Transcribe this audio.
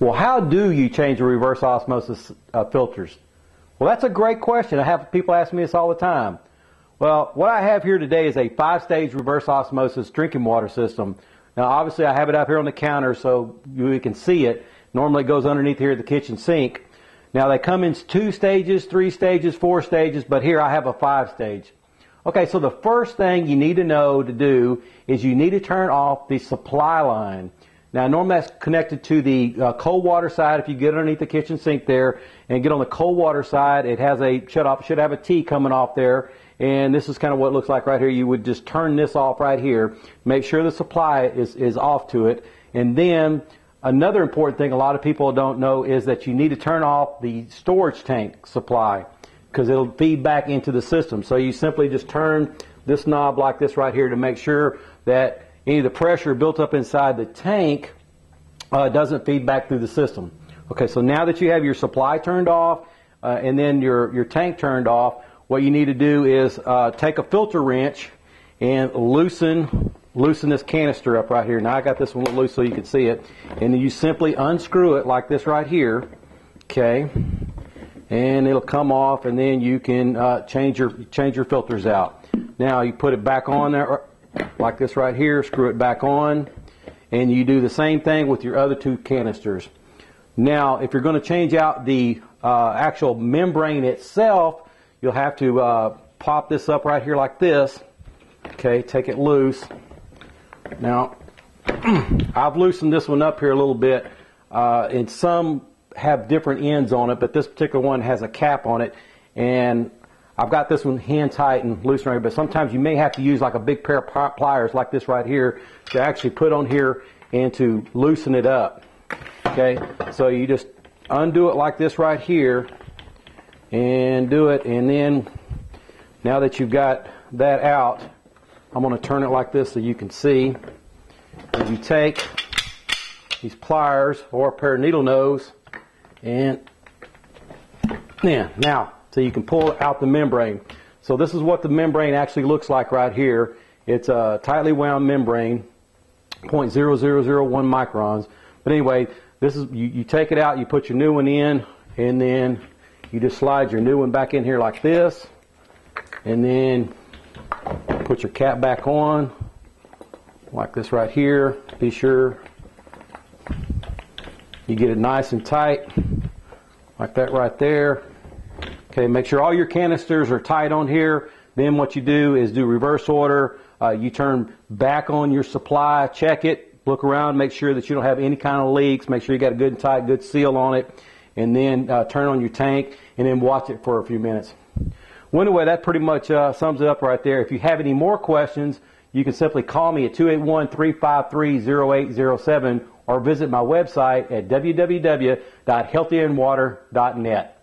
Well, how do you change the reverse osmosis filters? Well, that's a great question. I have people ask me this all the time. Well, what I have here today is a 5-stage reverse osmosis drinking water system. Now, obviously, I have it up here on the counter so you can see it. Normally, it goes underneath here at the kitchen sink. Now, they come in 2 stages, 3 stages, 4 stages, but here I have a 5-stage. Okay, so the first thing you need to know to do is you need to turn off the supply line. Now, normally that's connected to the cold water side. If you get underneath the kitchen sink there and get on the cold water side, it has a shut-off, should have a T coming off there. And this is kind of what it looks like right here. You would just turn this off right here. Make sure the supply is off to it. And then another important thing a lot of people don't know is that you need to turn off the storage tank supply because it'll feed back into the system. So you simply just turn this knob like this right here to make sure that any of the pressure built up inside the tank doesn't feed back through the system. Okay, so now that you have your supply turned off and then your tank turned off, what you need to do is take a filter wrench and loosen this canister up right here. Now I got this one a little loose so you can see it. And then you simply unscrew it like this right here. Okay, and it'll come off, and then you can change your filters out. Now you put it back on there like this right here, screw it back on, and you do the same thing with your other 2 canisters. Now, if you're going to change out the actual membrane itself, you'll have to pop this up right here like this. Okay, take it loose. Now, I've loosened this one up here a little bit, and some have different ends on it, but this particular one has a cap on it, and I've got this one hand tight and loose right here, but sometimes you may have to use like a big pair of pliers like this right here to actually put on here and to loosen it up. Okay, so you just undo it like this right here and do it, and then now that you've got that out, I'm going to turn it like this so you can see. And you take these pliers or a pair of needle nose and now so you can pull out the membrane. So this is what the membrane actually looks like right here. It's a tightly wound membrane, 0.0001 microns. But anyway, this is you take it out, you put your new one in, and then you just slide your new one back in here like this, and then put your cap back on like this right here. Be sure you get it nice and tight like that right there. Okay, make sure all your canisters are tight on here. Then what you do is do reverse order. You turn back on your supply, check it, look around, make sure that you don't have any kind of leaks, make sure you got a good and tight, good seal on it, and then turn on your tank and then watch it for a few minutes. Well, anyway, that pretty much sums it up right there. If you have any more questions, you can simply call me at 281-353-0807 or visit my website at www.healthyandwater.net.